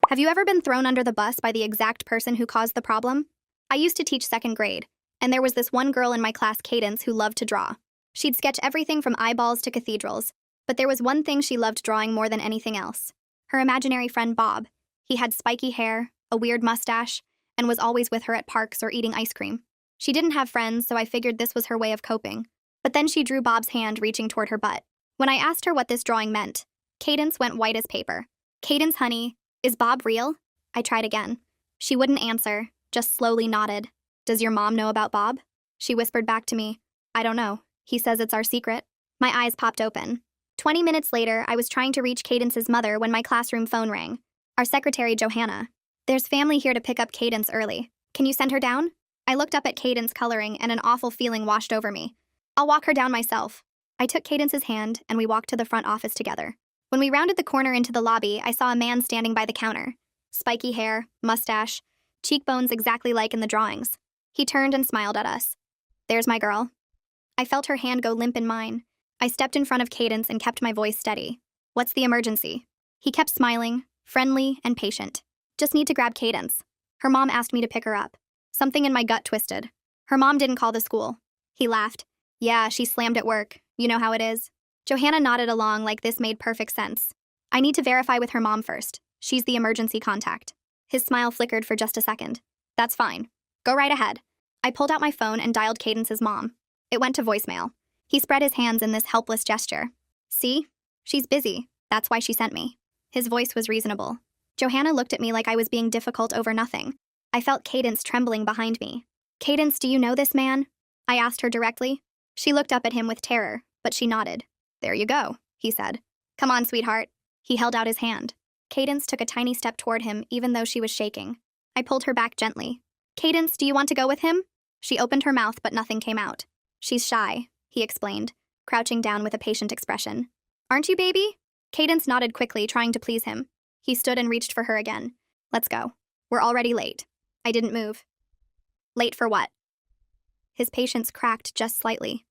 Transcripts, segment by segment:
Have you ever been thrown under the bus by the exact person who caused the problem? I used to teach second grade, and there was this one girl in my class, Cadence, who loved to draw. She'd sketch everything from eyeballs to cathedrals, but there was one thing she loved drawing more than anything else. Her imaginary friend Bob. He had spiky hair, a weird mustache, and was always with her at parks or eating ice cream. She didn't have friends, so I figured this was her way of coping. But then she drew Bob's hand reaching toward her butt. When I asked her what this drawing meant, Cadence went white as paper. "Cadence, honey, is Bob real?" I tried again. She wouldn't answer, just slowly nodded. "Does your mom know about Bob?" She whispered back to me. "I don't know. He says it's our secret." My eyes popped open. 20 minutes later, I was trying to reach Cadence's mother when my classroom phone rang. Our secretary, Johanna. "There's family here to pick up Cadence early. Can you send her down?" I looked up at Cadence, coloring, and an awful feeling washed over me. "I'll walk her down myself." I took Cadence's hand, and we walked to the front office together. When we rounded the corner into the lobby, I saw a man standing by the counter. Spiky hair, mustache, cheekbones exactly like in the drawings. He turned and smiled at us. "There's my girl." I felt her hand go limp in mine. I stepped in front of Cadence and kept my voice steady. "What's the emergency?" He kept smiling, friendly and patient. "Just need to grab Cadence. Her mom asked me to pick her up." Something in my gut twisted. "Her mom didn't call the school." He laughed. "Yeah, she slammed at work. You know how it is." Johanna nodded along like this made perfect sense. "I need to verify with her mom first. She's the emergency contact." His smile flickered for just a second. "That's fine. Go right ahead." I pulled out my phone and dialed Cadence's mom. It went to voicemail. He spread his hands in this helpless gesture. "See? She's busy. That's why she sent me." His voice was reasonable. Johanna looked at me like I was being difficult over nothing. I felt Cadence trembling behind me. "Cadence, do you know this man?" I asked her directly. She looked up at him with terror, but she nodded. "There you go," he said. "Come on, sweetheart." He held out his hand. Cadence took a tiny step toward him, even though she was shaking. I pulled her back gently. "Cadence, do you want to go with him?" She opened her mouth, but nothing came out. "She's shy," he explained, crouching down with a patient expression. "Aren't you, baby?" Cadence nodded quickly, trying to please him. He stood and reached for her again. "Let's go. We're already late." I didn't move. "Late for what?" His patience cracked just slightly.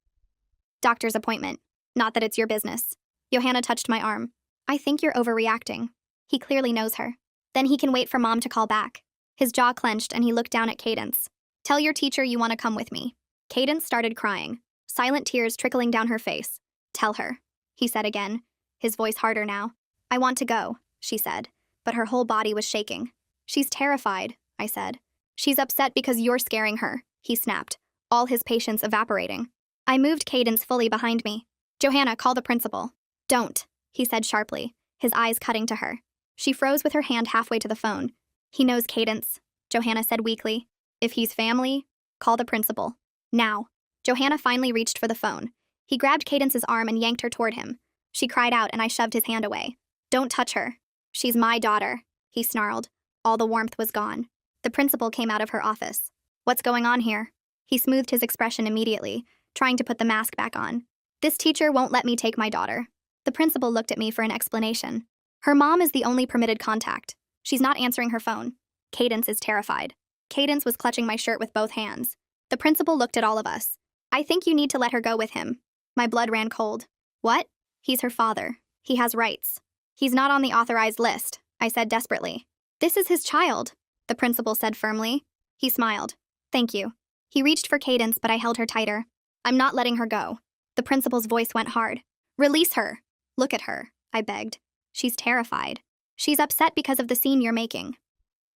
"Doctor's appointment. Not that it's your business." Johanna touched my arm. "I think you're overreacting. He clearly knows her. Then he can wait for mom to call back." His jaw clenched and he looked down at Cadence. "Tell your teacher you want to come with me." Cadence started crying, silent tears trickling down her face. "Tell her," he said again, his voice harder now. "I want to go," she said, but her whole body was shaking. "She's terrified," I said. "She's upset because you're scaring her," he snapped, all his patience evaporating. I moved Cadence fully behind me. "Johanna, call the principal." "Don't," he said sharply, his eyes cutting to her. She froze with her hand halfway to the phone. "He knows Cadence," Johanna said weakly. "If he's family, call the principal. Now." Johanna finally reached for the phone. He grabbed Cadence's arm and yanked her toward him. She cried out and I shoved his hand away. "Don't touch her. She's my daughter," he snarled. All the warmth was gone. The principal came out of her office. "What's going on here?" He smoothed his expression immediately, trying to put the mask back on. "This teacher won't let me take my daughter." The principal looked at me for an explanation. "Her mom is the only permitted contact. She's not answering her phone. Cadence is terrified." Cadence was clutching my shirt with both hands. The principal looked at all of us. "I think you need to let her go with him." My blood ran cold. "What?" "He's her father. He has rights." "He's not on the authorized list," I said desperately. "This is his child," the principal said firmly. He smiled. "Thank you." He reached for Cadence, but I held her tighter. "I'm not letting her go." The principal's voice went hard. "Release her." "Look at her," I begged. "She's terrified. She's upset because of the scene you're making."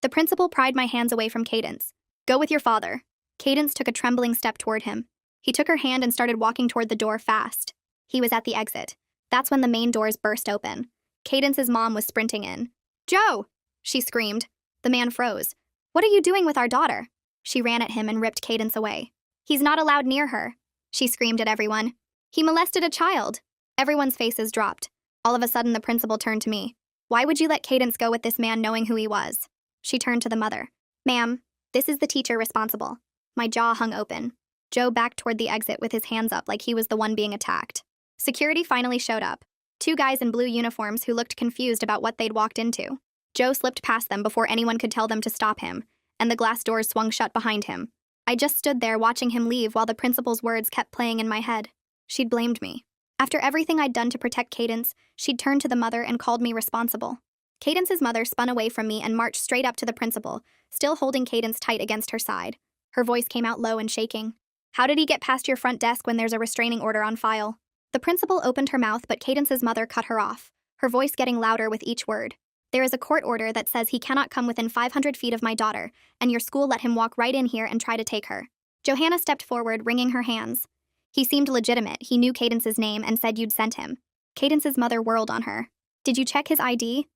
The principal pried my hands away from Cadence. "Go with your father." Cadence took a trembling step toward him. He took her hand and started walking toward the door fast. He was at the exit. That's when the main doors burst open. Cadence's mom was sprinting in. "Joe!" she screamed. The man froze. "What are you doing with our daughter?" She ran at him and ripped Cadence away. "He's not allowed near her," she screamed at everyone. "He molested a child." Everyone's faces dropped. All of a sudden, the principal turned to me. "Why would you let Cadence go with this man knowing who he was?" She turned to the mother. "Ma'am, this is the teacher responsible." My jaw hung open. Joe backed toward the exit with his hands up like he was the one being attacked. Security finally showed up. Two guys in blue uniforms who looked confused about what they'd walked into. Joe slipped past them before anyone could tell them to stop him, and the glass doors swung shut behind him. I just stood there watching him leave while the principal's words kept playing in my head. She'd blamed me. After everything I'd done to protect Cadence, she'd turned to the mother and called me responsible. Cadence's mother spun away from me and marched straight up to the principal, still holding Cadence tight against her side. Her voice came out low and shaking. How did he get past your front desk when there's a restraining order on file? The principal opened her mouth, but Cadence's mother cut her off, her voice getting louder with each word. There is a court order that says he cannot come within 500 feet of my daughter, and your school let him walk right in here and try to take her. Johanna stepped forward, wringing her hands. He seemed legitimate. He knew Cadence's name and said you'd sent him. Cadence's mother whirled on her. Did you check his ID?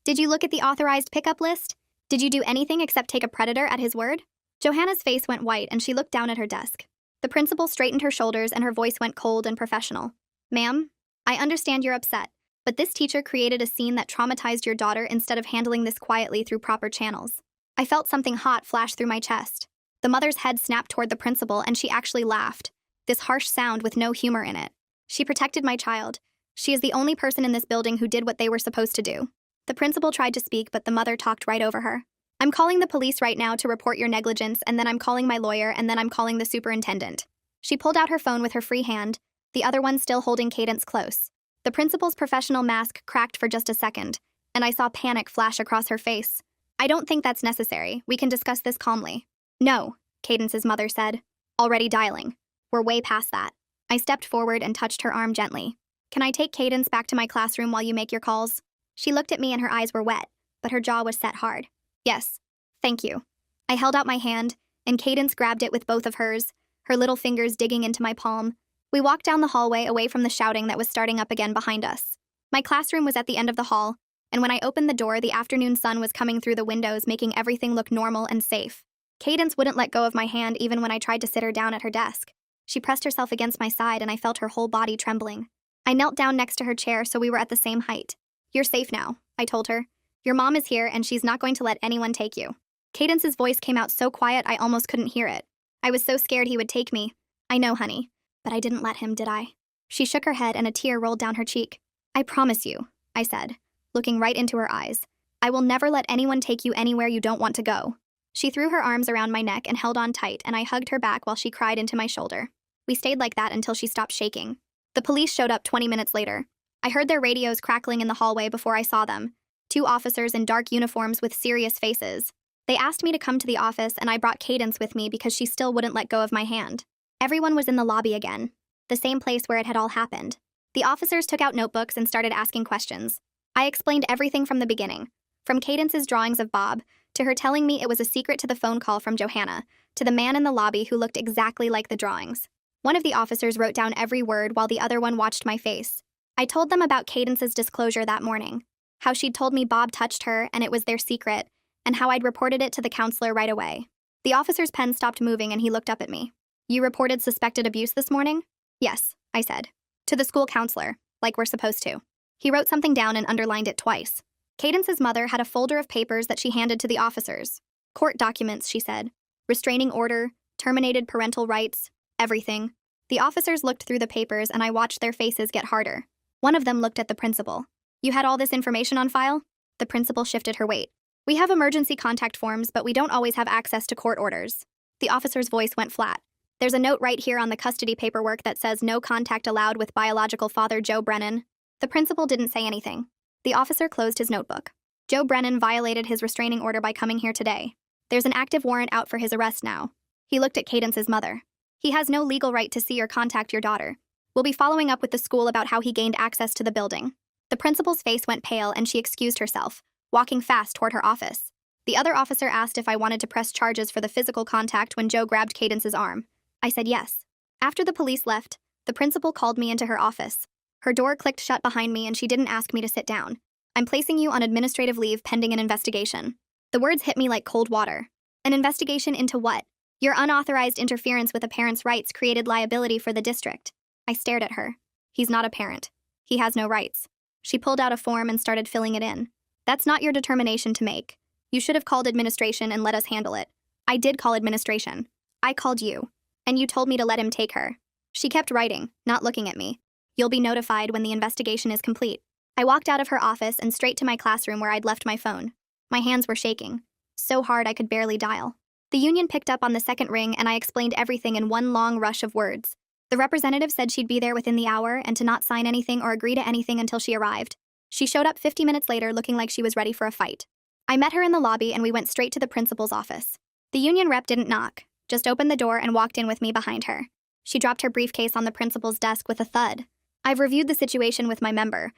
Did you look at the authorized pickup list? Did you do anything except take a predator at his word? Johanna's face went white and she looked down at her desk. The principal straightened her shoulders and her voice went cold and professional. Ma'am, I understand you're upset, but this teacher created a scene that traumatized your daughter instead of handling this quietly through proper channels. I felt something hot flash through my chest. The mother's head snapped toward the principal and she actually laughed, this harsh sound with no humor in it. She protected my child. She is the only person in this building who did what they were supposed to do. The principal tried to speak, but the mother talked right over her. I'm calling the police right now to report your negligence, and then I'm calling my lawyer, and then I'm calling the superintendent. She pulled out her phone with her free hand, the other one still holding Cadence close. The principal's professional mask cracked for just a second, and I saw panic flash across her face. I don't think that's necessary. We can discuss this calmly. No, Cadence's mother said. Already dialing. We're way past that. I stepped forward and touched her arm gently. Can I take Cadence back to my classroom while you make your calls? She looked at me and her eyes were wet, but her jaw was set hard. Yes, thank you. I held out my hand, and Cadence grabbed it with both of hers, her little fingers digging into my palm. We walked down the hallway away from the shouting that was starting up again behind us. My classroom was at the end of the hall, and when I opened the door, the afternoon sun was coming through the windows, making everything look normal and safe. Cadence wouldn't let go of my hand even when I tried to sit her down at her desk. She pressed herself against my side, and I felt her whole body trembling. I knelt down next to her chair so we were at the same height. You're safe now, I told her. Your mom is here, and she's not going to let anyone take you. Cadence's voice came out so quiet I almost couldn't hear it. I was so scared he would take me. I know, honey. But I didn't let him, did I? She shook her head and a tear rolled down her cheek. I promise you, I said, looking right into her eyes. I will never let anyone take you anywhere you don't want to go. She threw her arms around my neck and held on tight, and I hugged her back while she cried into my shoulder. We stayed like that until she stopped shaking. The police showed up 20 minutes later. I heard their radios crackling in the hallway before I saw them. 2 officers in dark uniforms with serious faces. They asked me to come to the office, and I brought Cadence with me because she still wouldn't let go of my hand. Everyone was in the lobby again, the same place where it had all happened. The officers took out notebooks and started asking questions. I explained everything from the beginning, from Cadence's drawings of Bob, to her telling me it was a secret to the phone call from Johanna, to the man in the lobby who looked exactly like the drawings. One of the officers wrote down every word while the other one watched my face. I told them about Cadence's disclosure that morning, how she'd told me Bob touched her and it was their secret, and how I'd reported it to the counselor right away. The officer's pen stopped moving and he looked up at me. You reported suspected abuse this morning? Yes, I said. To the school counselor, like we're supposed to. He wrote something down and underlined it twice. Cadence's mother had a folder of papers that she handed to the officers. Court documents, she said. Restraining order, terminated parental rights, everything. The officers looked through the papers and I watched their faces get harder. One of them looked at the principal. You had all this information on file? The principal shifted her weight. We have emergency contact forms, but we don't always have access to court orders. The officer's voice went flat. There's a note right here on the custody paperwork that says no contact allowed with biological father Joe Brennan. The principal didn't say anything. The officer closed his notebook. Joe Brennan violated his restraining order by coming here today. There's an active warrant out for his arrest now. He looked at Cadence's mother. He has no legal right to see or contact your daughter. We'll be following up with the school about how he gained access to the building. The principal's face went pale and she excused herself, walking fast toward her office. The other officer asked if I wanted to press charges for the physical contact when Joe grabbed Cadence's arm. I said yes. After the police left, the principal called me into her office. Her door clicked shut behind me and she didn't ask me to sit down. I'm placing you on administrative leave pending an investigation. The words hit me like cold water. An investigation into what? Your unauthorized interference with a parent's rights created liability for the district. I stared at her. He's not a parent. He has no rights. She pulled out a form and started filling it in. That's not your determination to make. You should have called administration and let us handle it. I did call administration. I called you. And you told me to let him take her. She kept writing, not looking at me. You'll be notified when the investigation is complete. I walked out of her office and straight to my classroom where I'd left my phone. My hands were shaking. So hard I could barely dial. The union picked up on the second ring and I explained everything in one long rush of words. The representative said she'd be there within the hour and to not sign anything or agree to anything until she arrived. She showed up 50 minutes later looking like she was ready for a fight. I met her in the lobby and we went straight to the principal's office. The union rep didn't knock, just opened the door and walked in with me behind her. She dropped her briefcase on the principal's desk with a thud. I've reviewed the situation with my member.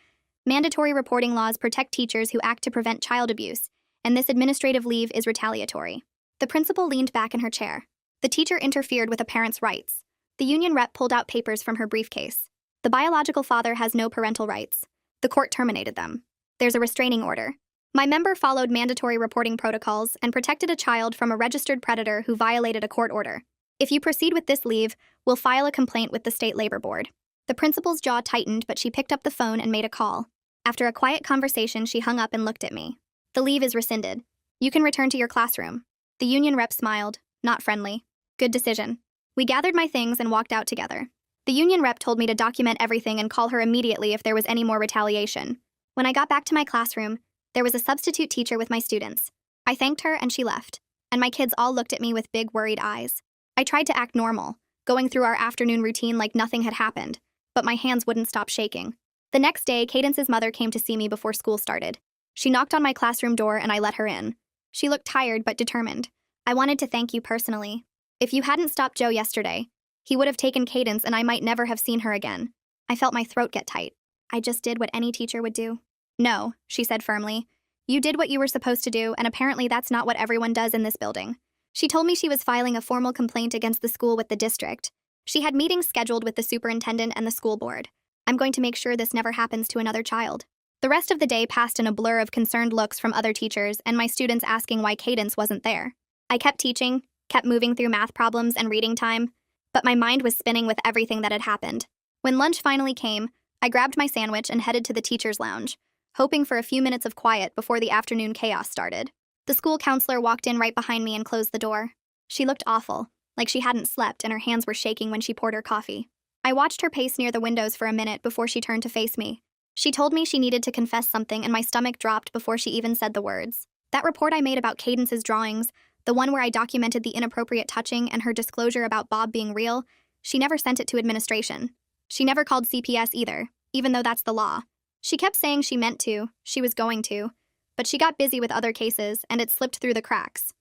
Mandatory reporting laws protect teachers who act to prevent child abuse, and this administrative leave is retaliatory. The principal leaned back in her chair. The teacher interfered with a parent's rights. The union rep pulled out papers from her briefcase. The biological father has no parental rights. The court terminated them. There's a restraining order. My member followed mandatory reporting protocols and protected a child from a registered predator who violated a court order. If you proceed with this leave, we'll file a complaint with the State Labor Board. The principal's jaw tightened, but she picked up the phone and made a call. After a quiet conversation, she hung up and looked at me. The leave is rescinded. You can return to your classroom. The union rep smiled, not friendly. Good decision. We gathered my things and walked out together. The union rep told me to document everything and call her immediately if there was any more retaliation. When I got back to my classroom, there was a substitute teacher with my students. I thanked her and she left, and my kids all looked at me with big worried eyes. I tried to act normal, going through our afternoon routine like nothing had happened, but my hands wouldn't stop shaking. The next day, Cadence's mother came to see me before school started. She knocked on my classroom door and I let her in. She looked tired but determined. I wanted to thank you personally. If you hadn't stopped Joe yesterday, he would have taken Cadence and I might never have seen her again. I felt my throat get tight. I just did what any teacher would do. No, she said firmly. You did what you were supposed to do, and apparently that's not what everyone does in this building. She told me she was filing a formal complaint against the school with the district. She had meetings scheduled with the superintendent and the school board. I'm going to make sure this never happens to another child. The rest of the day passed in a blur of concerned looks from other teachers and my students asking why Cadence wasn't there. I kept teaching, kept moving through math problems and reading time, but my mind was spinning with everything that had happened. When lunch finally came, I grabbed my sandwich and headed to the teacher's lounge, hoping for a few minutes of quiet before the afternoon chaos started. The school counselor walked in right behind me and closed the door. She looked awful, like she hadn't slept and her hands were shaking when she poured her coffee. I watched her pace near the windows for a minute before she turned to face me. She told me she needed to confess something and my stomach dropped before she even said the words. That report I made about Cadence's drawings, the one where I documented the inappropriate touching and her disclosure about Bob being real, she never sent it to administration. She never called CPS either, even though that's the law. She kept saying she meant to, she was going to, but she got busy with other cases and it slipped through the cracks.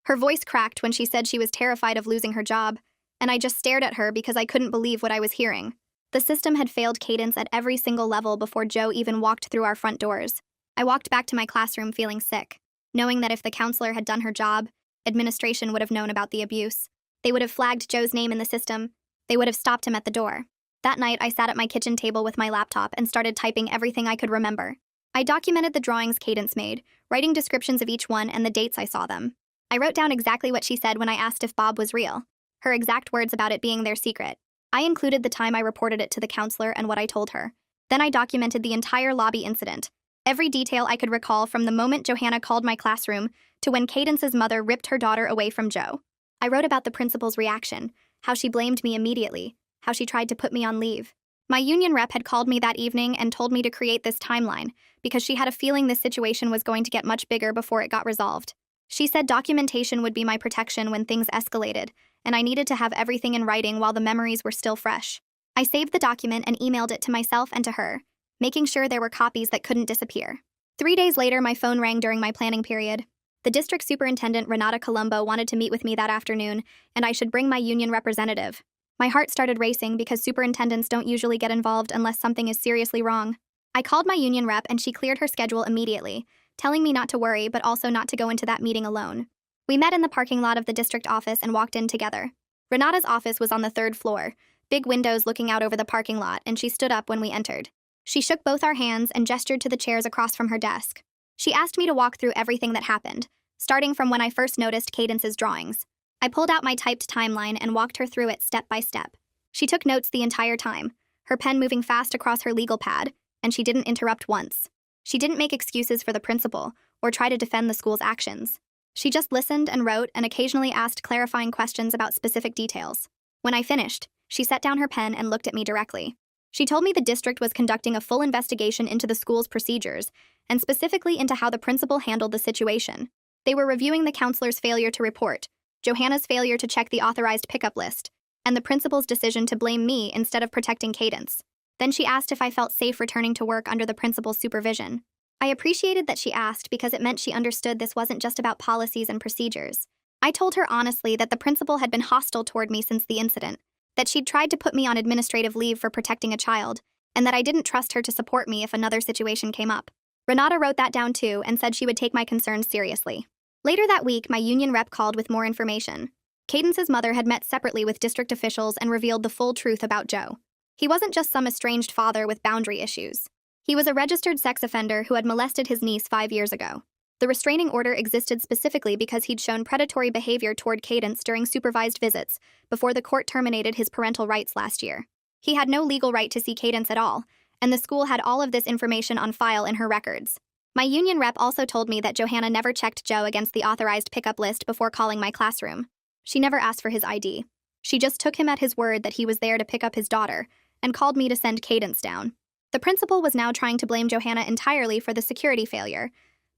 Her voice cracked when she said she was terrified of losing her job, and I just stared at her because I couldn't believe what I was hearing. The system had failed Cadence at every single level before Joe even walked through our front doors. I walked back to my classroom feeling sick, knowing that if the counselor had done her job, administration would have known about the abuse. They would have flagged Joe's name in the system. They would have stopped him at the door. That night, I sat at my kitchen table with my laptop and started typing everything I could remember. I documented the drawings Cadence made, writing descriptions of each one and the dates I saw them. I wrote down exactly what she said when I asked if Bob was real, her exact words about it being their secret. I included the time I reported it to the counselor and what I told her. Then I documented the entire lobby incident, every detail I could recall from the moment Johanna called my classroom to when Cadence's mother ripped her daughter away from Joe. I wrote about the principal's reaction, how she blamed me immediately, how she tried to put me on leave. My union rep had called me that evening and told me to create this timeline because she had a feeling this situation was going to get much bigger before it got resolved. She said documentation would be my protection when things escalated, and I needed to have everything in writing while the memories were still fresh. I saved the document and emailed it to myself and to her, making sure there were copies that couldn't disappear. 3 days later, my phone rang during my planning period. The district superintendent, Renata Colombo, wanted to meet with me that afternoon, and I should bring my union representative. My heart started racing because superintendents don't usually get involved unless something is seriously wrong. I called my union rep and she cleared her schedule immediately, telling me not to worry but also not to go into that meeting alone. We met in the parking lot of the district office and walked in together. Renata's office was on the 3rd floor, big windows looking out over the parking lot, and she stood up when we entered. She shook both our hands and gestured to the chairs across from her desk. She asked me to walk through everything that happened, starting from when I first noticed Cadence's drawings. I pulled out my typed timeline and walked her through it step by step. She took notes the entire time, her pen moving fast across her legal pad, and she didn't interrupt once. She didn't make excuses for the principal or try to defend the school's actions. She just listened and wrote and occasionally asked clarifying questions about specific details. When I finished, she set down her pen and looked at me directly. She told me the district was conducting a full investigation into the school's procedures, and specifically into how the principal handled the situation. They were reviewing the counselor's failure to report, Johanna's failure to check the authorized pickup list, and the principal's decision to blame me instead of protecting Cadence. Then she asked if I felt safe returning to work under the principal's supervision. I appreciated that she asked because it meant she understood this wasn't just about policies and procedures. I told her honestly that the principal had been hostile toward me since the incident, that she'd tried to put me on administrative leave for protecting a child, and that I didn't trust her to support me if another situation came up. Renata wrote that down too and said she would take my concerns seriously. Later that week, my union rep called with more information. Cadence's mother had met separately with district officials and revealed the full truth about Joe. He wasn't just some estranged father with boundary issues. He was a registered sex offender who had molested his niece 5 years ago. The restraining order existed specifically because he'd shown predatory behavior toward Cadence during supervised visits before the court terminated his parental rights last year. He had no legal right to see Cadence at all, and the school had all of this information on file in her records. My union rep also told me that Johanna never checked Joe against the authorized pickup list before calling my classroom. She never asked for his ID. She just took him at his word that he was there to pick up his daughter, and called me to send Cadence down. The principal was now trying to blame Johanna entirely for the security failure,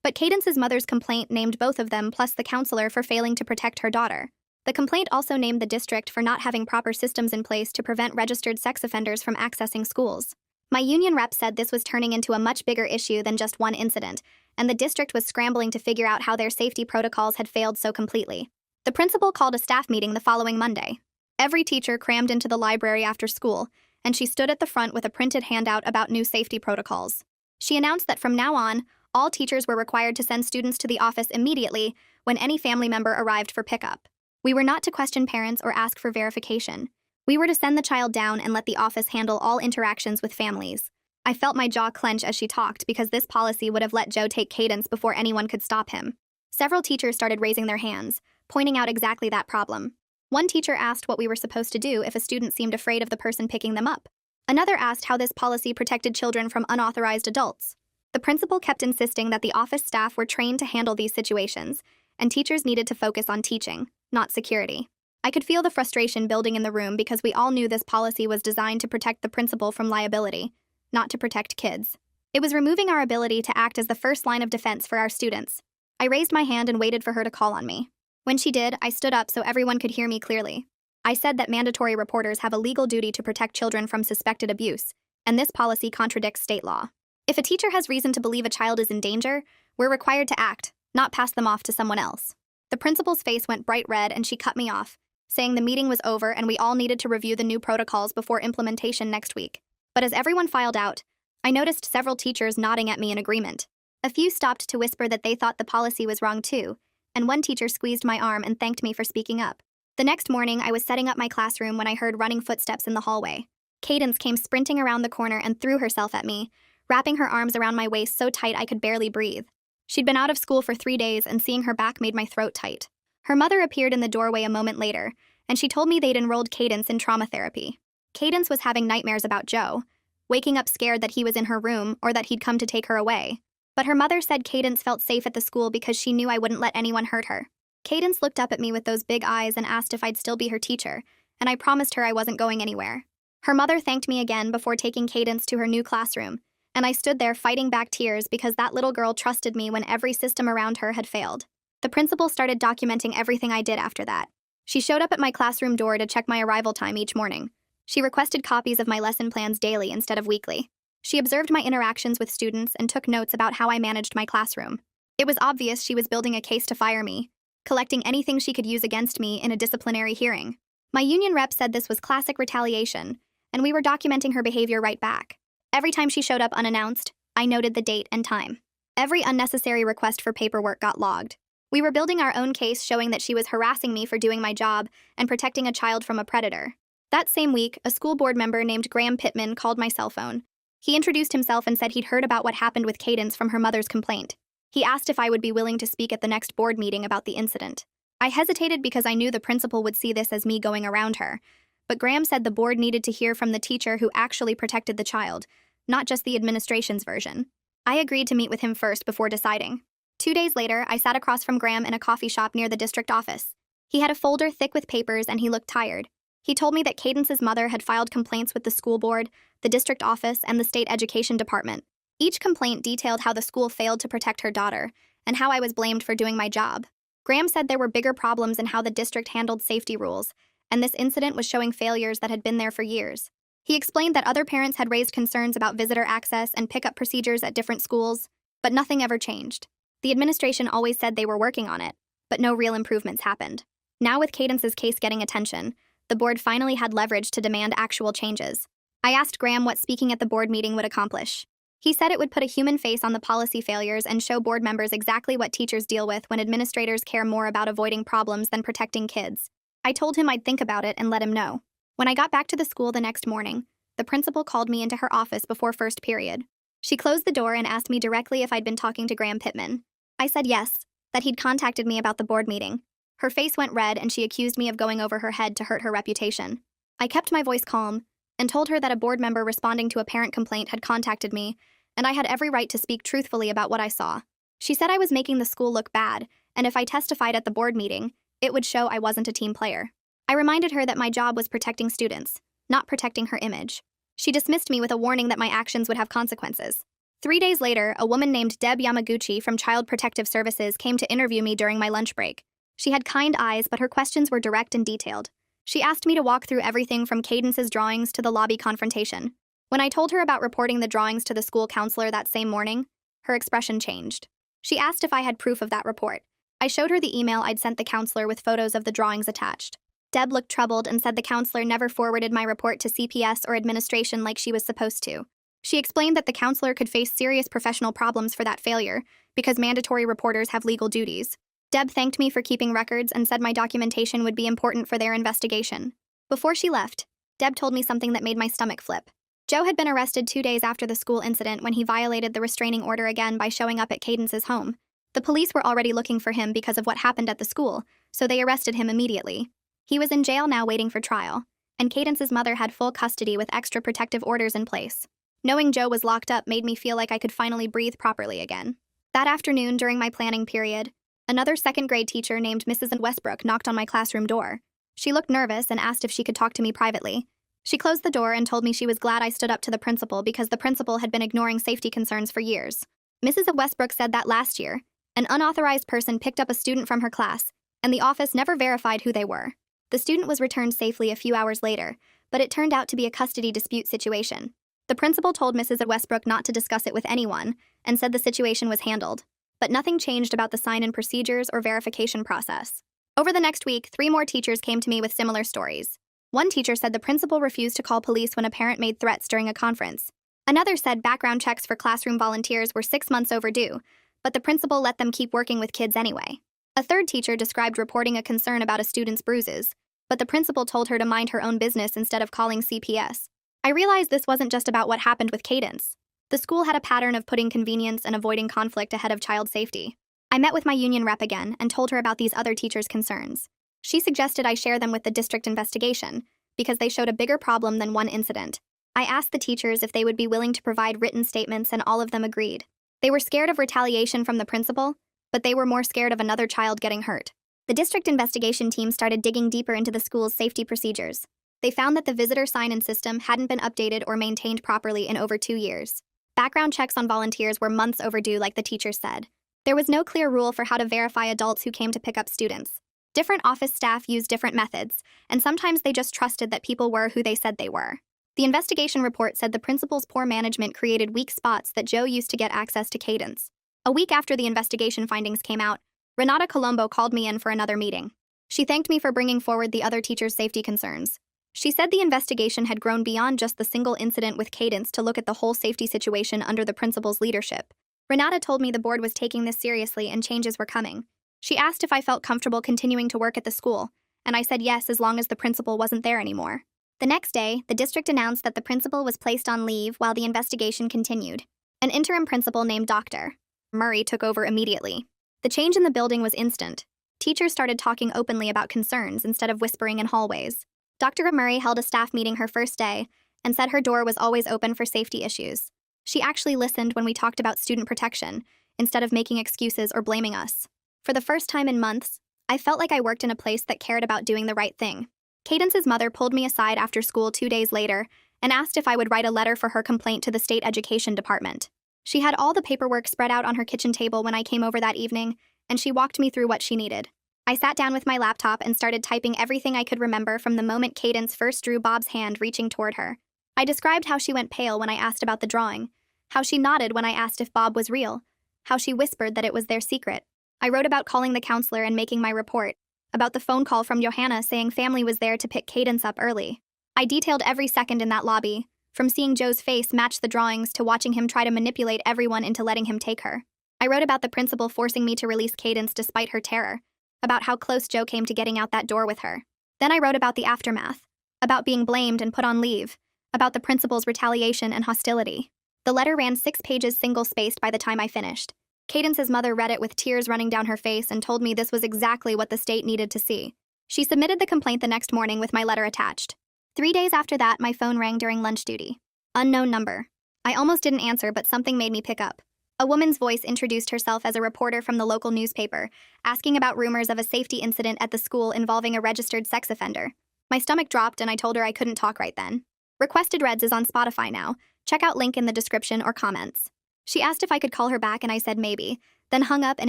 but Cadence's mother's complaint named both of them plus the counselor for failing to protect her daughter. The complaint also named the district for not having proper systems in place to prevent registered sex offenders from accessing schools. My union rep said this was turning into a much bigger issue than just one incident, and the district was scrambling to figure out how their safety protocols had failed so completely. The principal called a staff meeting the following Monday. Every teacher crammed into the library after school, and she stood at the front with a printed handout about new safety protocols. She announced that from now on, all teachers were required to send students to the office immediately when any family member arrived for pickup. We were not to question parents or ask for verification. We were to send the child down and let the office handle all interactions with families. I felt my jaw clench as she talked because this policy would have let Joe take Cadence before anyone could stop him. Several teachers started raising their hands, pointing out exactly that problem. One teacher asked what we were supposed to do if a student seemed afraid of the person picking them up. Another asked how this policy protected children from unauthorized adults. The principal kept insisting that the office staff were trained to handle these situations, and teachers needed to focus on teaching, not security. I could feel the frustration building in the room because we all knew this policy was designed to protect the principal from liability, not to protect kids. It was removing our ability to act as the first line of defense for our students. I raised my hand and waited for her to call on me. When she did, I stood up so everyone could hear me clearly. I said that mandatory reporters have a legal duty to protect children from suspected abuse, and this policy contradicts state law. If a teacher has reason to believe a child is in danger, we're required to act, not pass them off to someone else. The principal's face went bright red and she cut me off, saying the meeting was over and we all needed to review the new protocols before implementation next week. But as everyone filed out, I noticed several teachers nodding at me in agreement. A few stopped to whisper that they thought the policy was wrong too, and one teacher squeezed my arm and thanked me for speaking up. The next morning, I was setting up my classroom when I heard running footsteps in the hallway. Cadence came sprinting around the corner and threw herself at me, wrapping her arms around my waist so tight I could barely breathe. She'd been out of school for 3 days, and seeing her back made my throat tight. Her mother appeared in the doorway a moment later, and she told me they'd enrolled Cadence in trauma therapy. Cadence was having nightmares about Joe, waking up scared that he was in her room or that he'd come to take her away. But her mother said Cadence felt safe at the school because she knew I wouldn't let anyone hurt her. Cadence looked up at me with those big eyes and asked if I'd still be her teacher, and I promised her I wasn't going anywhere. Her mother thanked me again before taking Cadence to her new classroom, and I stood there fighting back tears because that little girl trusted me when every system around her had failed. The principal started documenting everything I did after that. She showed up at my classroom door to check my arrival time each morning. She requested copies of my lesson plans daily instead of weekly. She observed my interactions with students and took notes about how I managed my classroom. It was obvious she was building a case to fire me, collecting anything she could use against me in a disciplinary hearing. My union rep said this was classic retaliation, and we were documenting her behavior right back. Every time she showed up unannounced, I noted the date and time. Every unnecessary request for paperwork got logged. We were building our own case showing that she was harassing me for doing my job and protecting a child from a predator. That same week, a school board member named Graham Pittman called my cell phone. He introduced himself and said he'd heard about what happened with Cadence from her mother's complaint. He asked if I would be willing to speak at the next board meeting about the incident. I hesitated because I knew the principal would see this as me going around her, but Graham said the board needed to hear from the teacher who actually protected the child, not just the administration's version. I agreed to meet with him first before deciding. 2 days later, I sat across from Graham in a coffee shop near the district office. He had a folder thick with papers and he looked tired. He told me that Cadence's mother had filed complaints with the school board, the district office, and the state education department. Each complaint detailed how the school failed to protect her daughter, and how I was blamed for doing my job. Graham said there were bigger problems in how the district handled safety rules, and this incident was showing failures that had been there for years. He explained that other parents had raised concerns about visitor access and pickup procedures at different schools, but nothing ever changed. The administration always said they were working on it, but no real improvements happened. Now, with Cadence's case getting attention, the board finally had leverage to demand actual changes. I asked Graham what speaking at the board meeting would accomplish. He said it would put a human face on the policy failures and show board members exactly what teachers deal with when administrators care more about avoiding problems than protecting kids. I told him I'd think about it and let him know. When I got back to the school the next morning, the principal called me into her office before first period. She closed the door and asked me directly if I'd been talking to Graham Pittman. I said yes, that he'd contacted me about the board meeting. Her face went red and she accused me of going over her head to hurt her reputation. I kept my voice calm and told her that a board member responding to a parent complaint had contacted me, and I had every right to speak truthfully about what I saw. She said I was making the school look bad, and if I testified at the board meeting, it would show I wasn't a team player. I reminded her that my job was protecting students, not protecting her image. She dismissed me with a warning that my actions would have consequences. 3 days later, a woman named Deb Yamaguchi from Child Protective Services came to interview me during my lunch break. She had kind eyes, but her questions were direct and detailed. She asked me to walk through everything from Cadence's drawings to the lobby confrontation. When I told her about reporting the drawings to the school counselor that same morning, her expression changed. She asked if I had proof of that report. I showed her the email I'd sent the counselor with photos of the drawings attached. Deb looked troubled and said the counselor never forwarded my report to CPS or administration like she was supposed to. She explained that the counselor could face serious professional problems for that failure because mandatory reporters have legal duties. Deb thanked me for keeping records and said my documentation would be important for their investigation. Before she left, Deb told me something that made my stomach flip. Joe had been arrested 2 days after the school incident when he violated the restraining order again by showing up at Cadence's home. The police were already looking for him because of what happened at the school, so they arrested him immediately. He was in jail now waiting for trial, and Cadence's mother had full custody with extra protective orders in place. Knowing Joe was locked up made me feel like I could finally breathe properly again. That afternoon, during my planning period, another second-grade teacher named Mrs. Westbrook knocked on my classroom door. She looked nervous and asked if she could talk to me privately. She closed the door and told me she was glad I stood up to the principal because the principal had been ignoring safety concerns for years. Mrs. Westbrook said that last year, an unauthorized person picked up a student from her class, and the office never verified who they were. The student was returned safely a few hours later, but it turned out to be a custody dispute situation. The principal told Mrs. Westbrook not to discuss it with anyone and said the situation was handled, but nothing changed about the sign-in procedures or verification process. Over the next week, 3 more teachers came to me with similar stories. One teacher said the principal refused to call police when a parent made threats during a conference. Another said background checks for classroom volunteers were 6 months overdue, but the principal let them keep working with kids anyway. A third teacher described reporting a concern about a student's bruises, but the principal told her to mind her own business instead of calling CPS. I realized this wasn't just about what happened with Cadence. The school had a pattern of putting convenience and avoiding conflict ahead of child safety. I met with my union rep again and told her about these other teachers' concerns. She suggested I share them with the district investigation because they showed a bigger problem than one incident. I asked the teachers if they would be willing to provide written statements, and all of them agreed. They were scared of retaliation from the principal, but they were more scared of another child getting hurt. The district investigation team started digging deeper into the school's safety procedures. They found that the visitor sign-in system hadn't been updated or maintained properly in over 2 years. Background checks on volunteers were months overdue, like the teachers said. There was no clear rule for how to verify adults who came to pick up students. Different office staff used different methods, and sometimes they just trusted that people were who they said they were. The investigation report said the principal's poor management created weak spots that Joe used to get access to Cadence. A week after the investigation findings came out, Renata Colombo called me in for another meeting. She thanked me for bringing forward the other teachers' safety concerns. She said the investigation had grown beyond just the single incident with Cadence to look at the whole safety situation under the principal's leadership. Renata told me the board was taking this seriously and changes were coming. She asked if I felt comfortable continuing to work at the school, and I said yes as long as the principal wasn't there anymore. The next day, the district announced that the principal was placed on leave while the investigation continued. An interim principal named Dr. Murray took over immediately. The change in the building was instant. Teachers started talking openly about concerns instead of whispering in hallways. Dr. Murray held a staff meeting her first day and said her door was always open for safety issues. She actually listened when we talked about student protection, instead of making excuses or blaming us. For the first time in months, I felt like I worked in a place that cared about doing the right thing. Cadence's mother pulled me aside after school 2 days later and asked if I would write a letter for her complaint to the state education department. She had all the paperwork spread out on her kitchen table when I came over that evening, and she walked me through what she needed. I sat down with my laptop and started typing everything I could remember from the moment Cadence first drew Bob's hand reaching toward her. I described how she went pale when I asked about the drawing, how she nodded when I asked if Bob was real, how she whispered that it was their secret. I wrote about calling the counselor and making my report, about the phone call from Johanna saying family was there to pick Cadence up early. I detailed every second in that lobby, from seeing Joe's face match the drawings to watching him try to manipulate everyone into letting him take her. I wrote about the principal forcing me to release Cadence despite her terror, about how close Joe came to getting out that door with her. Then I wrote about the aftermath, about being blamed and put on leave, about the principal's retaliation and hostility. The letter ran 6 pages single-spaced by the time I finished. Cadence's mother read it with tears running down her face and told me this was exactly what the state needed to see. She submitted the complaint the next morning with my letter attached. 3 days after that, my phone rang during lunch duty. Unknown number. I almost didn't answer, but something made me pick up. A woman's voice introduced herself as a reporter from the local newspaper, asking about rumors of a safety incident at the school involving a registered sex offender. My stomach dropped and I told her I couldn't talk right then. Requested Reds is on Spotify now. Check out link in the description or comments. She asked if I could call her back and I said maybe, then hung up and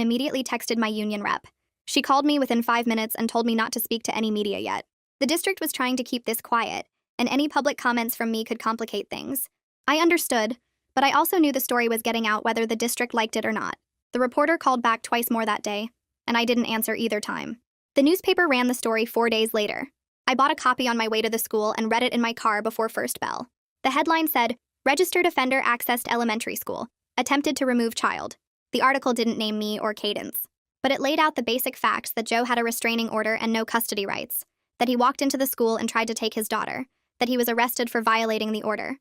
immediately texted my union rep. She called me within 5 minutes and told me not to speak to any media yet. The district was trying to keep this quiet, and any public comments from me could complicate things. I understood, but I also knew the story was getting out whether the district liked it or not. The reporter called back twice more that day, and I didn't answer either time. The newspaper ran the story 4 days later. I bought a copy on my way to the school and read it in my car before first bell. The headline said, "Registered offender accessed elementary school. Attempted to remove child." The article didn't name me or Cadence, but it laid out the basic facts that Joe had a restraining order and no custody rights, that he walked into the school and tried to take his daughter, that he was arrested for violating the order.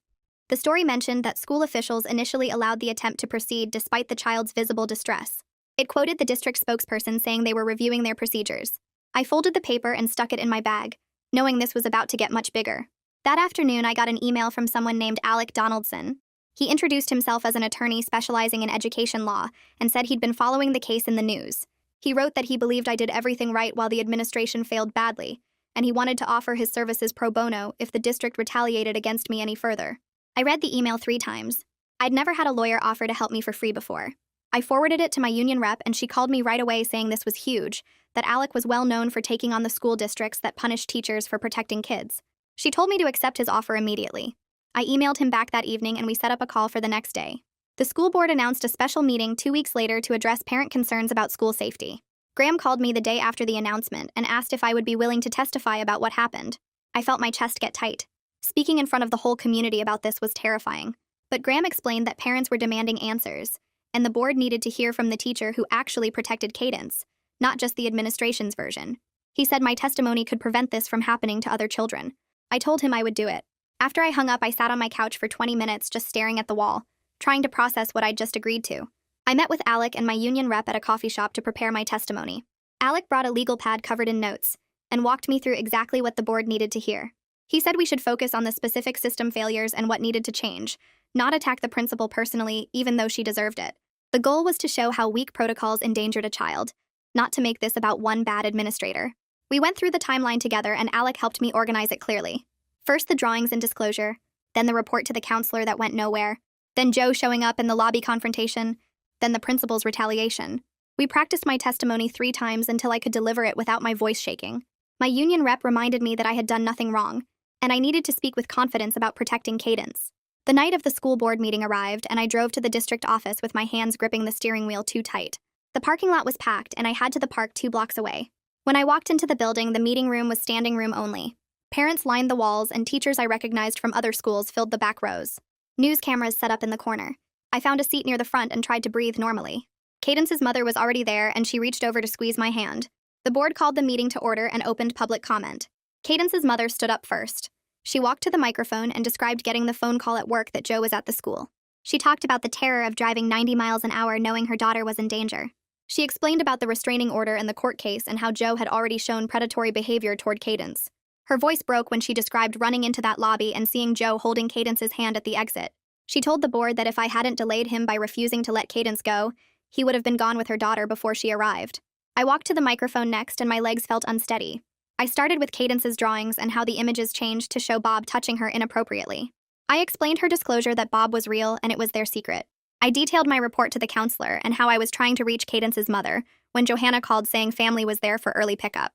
The story mentioned that school officials initially allowed the attempt to proceed despite the child's visible distress. It quoted the district spokesperson saying they were reviewing their procedures. I folded the paper and stuck it in my bag, knowing this was about to get much bigger. That afternoon, I got an email from someone named Alec Donaldson. He introduced himself as an attorney specializing in education law and said he'd been following the case in the news. He wrote that he believed I did everything right while the administration failed badly, and he wanted to offer his services pro bono if the district retaliated against me any further. I read the email 3 times. I'd never had a lawyer offer to help me for free before. I forwarded it to my union rep and she called me right away saying this was huge, that Alec was well known for taking on the school districts that punish teachers for protecting kids. She told me to accept his offer immediately. I emailed him back that evening and we set up a call for the next day. The school board announced a special meeting 2 weeks later to address parent concerns about school safety. Graham called me the day after the announcement and asked if I would be willing to testify about what happened. I felt my chest get tight. Speaking in front of the whole community about this was terrifying. But Graham explained that parents were demanding answers, and the board needed to hear from the teacher who actually protected Cadence, not just the administration's version. He said my testimony could prevent this from happening to other children. I told him I would do it. After I hung up, I sat on my couch for 20 minutes just staring at the wall, trying to process what I'd just agreed to. I met with Alec and my union rep at a coffee shop to prepare my testimony. Alec brought a legal pad covered in notes and walked me through exactly what the board needed to hear. He said we should focus on the specific system failures and what needed to change, not attack the principal personally, even though she deserved it. The goal was to show how weak protocols endangered a child, not to make this about one bad administrator. We went through the timeline together and Alec helped me organize it clearly. First the drawings and disclosure, then the report to the counselor that went nowhere, then Joe showing up in the lobby confrontation, then the principal's retaliation. We practiced my testimony 3 times until I could deliver it without my voice shaking. My union rep reminded me that I had done nothing wrong, and I needed to speak with confidence about protecting Cadence. The night of the school board meeting arrived, and I drove to the district office with my hands gripping the steering wheel too tight. The parking lot was packed, and I had to the park 2 blocks away. When I walked into the building, the meeting room was standing room only. Parents lined the walls, and teachers I recognized from other schools filled the back rows. News cameras set up in the corner. I found a seat near the front and tried to breathe normally. Cadence's mother was already there, and she reached over to squeeze my hand. The board called the meeting to order and opened public comment. Cadence's mother stood up first. She walked to the microphone and described getting the phone call at work that Joe was at the school. She talked about the terror of driving 90 miles an hour knowing her daughter was in danger. She explained about the restraining order and the court case and how Joe had already shown predatory behavior toward Cadence. Her voice broke when she described running into that lobby and seeing Joe holding Cadence's hand at the exit. She told the board that if I hadn't delayed him by refusing to let Cadence go, he would have been gone with her daughter before she arrived. I walked to the microphone next and my legs felt unsteady. I started with Cadence's drawings and how the images changed to show Bob touching her inappropriately. I explained her disclosure that Bob was real and it was their secret. I detailed my report to the counselor and how I was trying to reach Cadence's mother when Johanna called saying family was there for early pickup.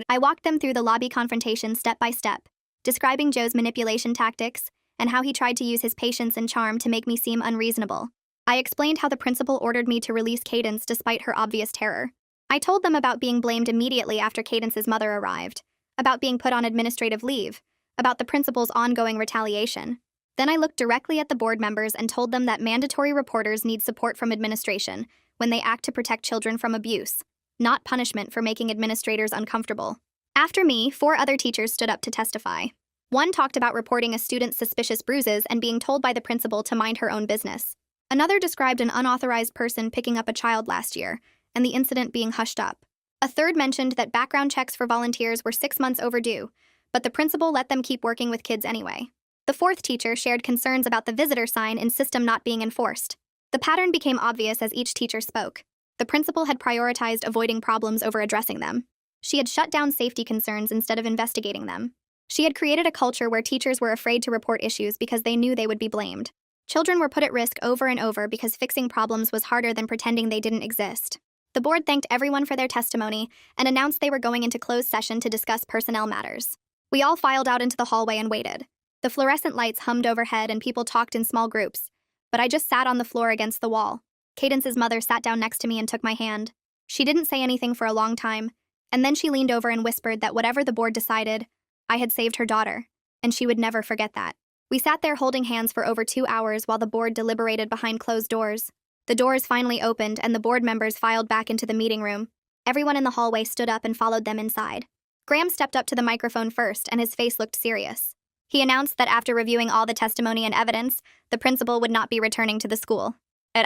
I walked them through the lobby confrontation step by step, describing Joe's manipulation tactics and how he tried to use his patience and charm to make me seem unreasonable. I explained how the principal ordered me to release Cadence despite her obvious terror. I told them about being blamed immediately after Cadence's mother arrived, about being put on administrative leave, about the principal's ongoing retaliation. Then I looked directly at the board members and told them that mandatory reporters need support from administration when they act to protect children from abuse, not punishment for making administrators uncomfortable. After me, 4 other teachers stood up to testify. One talked about reporting a student's suspicious bruises and being told by the principal to mind her own business. Another described an unauthorized person picking up a child last year, and the incident being hushed up. A third mentioned that background checks for volunteers were 6 months overdue, but the principal let them keep working with kids anyway. The 4th teacher shared concerns about the visitor sign and system not being enforced. The pattern became obvious as each teacher spoke. The principal had prioritized avoiding problems over addressing them. She had shut down safety concerns instead of investigating them. She had created a culture where teachers were afraid to report issues because they knew they would be blamed. Children were put at risk over and over because fixing problems was harder than pretending they didn't exist. The board thanked everyone for their testimony and announced they were going into closed session to discuss personnel matters. We all filed out into the hallway and waited. The fluorescent lights hummed overhead and people talked in small groups, but I just sat on the floor against the wall. Cadence's mother sat down next to me and took my hand. She didn't say anything for a long time, and then she leaned over and whispered that whatever the board decided, I had saved her daughter, and she would never forget that. We sat there holding hands for over 2 hours while the board deliberated behind closed doors. The doors finally opened and the board members filed back into the meeting room. Everyone in the hallway stood up and followed them inside. Graham stepped up to the microphone first and his face looked serious. He announced that after reviewing all the testimony and evidence, the principal would not be returning to the school.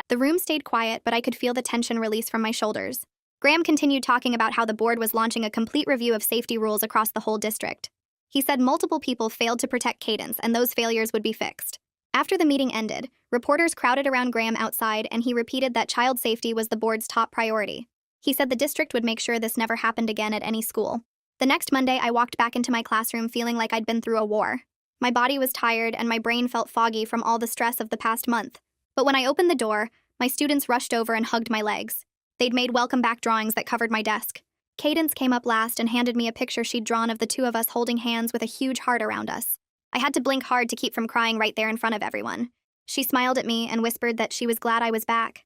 The room stayed quiet, but I could feel the tension release from my shoulders. Graham continued talking about how the board was launching a complete review of safety rules across the whole district. He said multiple people failed to protect Cadence and those failures would be fixed. After the meeting ended, reporters crowded around Graham outside and he repeated that child safety was the board's top priority. He said the district would make sure this never happened again at any school. The next Monday, I walked back into my classroom feeling like I'd been through a war. My body was tired and my brain felt foggy from all the stress of the past month. But when I opened the door, my students rushed over and hugged my legs. They'd made welcome back drawings that covered my desk. Cadence came up last and handed me a picture she'd drawn of the 2 of us holding hands with a huge heart around us. I had to blink hard to keep from crying right there in front of everyone. She smiled at me and whispered that she was glad I was back.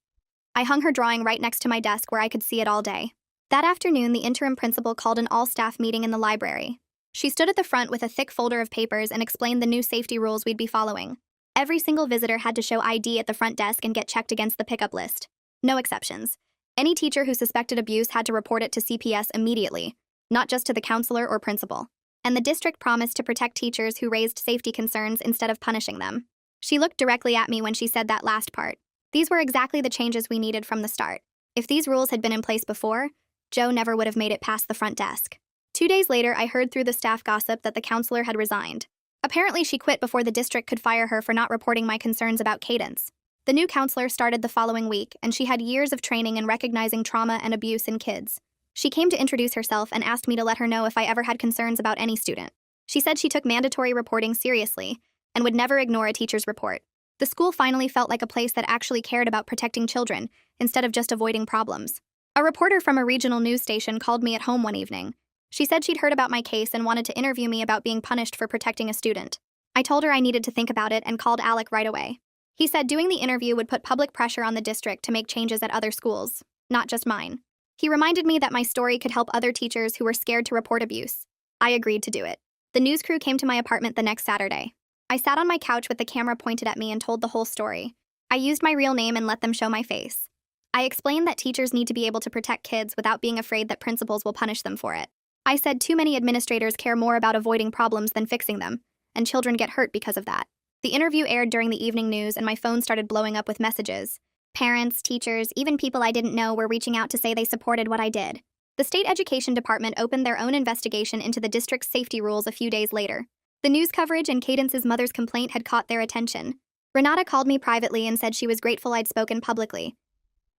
I hung her drawing right next to my desk where I could see it all day. That afternoon, the interim principal called an all-staff meeting in the library. She stood at the front with a thick folder of papers and explained the new safety rules we'd be following. Every single visitor had to show ID at the front desk and get checked against the pickup list. No exceptions. Any teacher who suspected abuse had to report it to CPS immediately, not just to the counselor or principal. And the district promised to protect teachers who raised safety concerns instead of punishing them. She looked directly at me when she said that last part. These were exactly the changes we needed from the start. If these rules had been in place before, Joe never would have made it past the front desk. 2 days later, I heard through the staff gossip that the counselor had resigned. Apparently, she quit before the district could fire her for not reporting my concerns about Cadence. The new counselor started the following week, and she had years of training in recognizing trauma and abuse in kids. She came to introduce herself and asked me to let her know if I ever had concerns about any student. She said she took mandatory reporting seriously and would never ignore a teacher's report. The school finally felt like a place that actually cared about protecting children instead of just avoiding problems. A reporter from a regional news station called me at home one evening. She said she'd heard about my case and wanted to interview me about being punished for protecting a student. I told her I needed to think about it and called Alec right away. He said doing the interview would put public pressure on the district to make changes at other schools, not just mine. He reminded me that my story could help other teachers who were scared to report abuse. I agreed to do it. The news crew came to my apartment the next Saturday. I sat on my couch with the camera pointed at me and told the whole story. I used my real name and let them show my face. I explained that teachers need to be able to protect kids without being afraid that principals will punish them for it. I said too many administrators care more about avoiding problems than fixing them, and children get hurt because of that. The interview aired during the evening news and my phone started blowing up with messages. Parents, teachers, even people I didn't know were reaching out to say they supported what I did. The state education department opened their own investigation into the district's safety rules a few days later. The news coverage and Cadence's mother's complaint had caught their attention. Renata called me privately and said she was grateful I'd spoken publicly.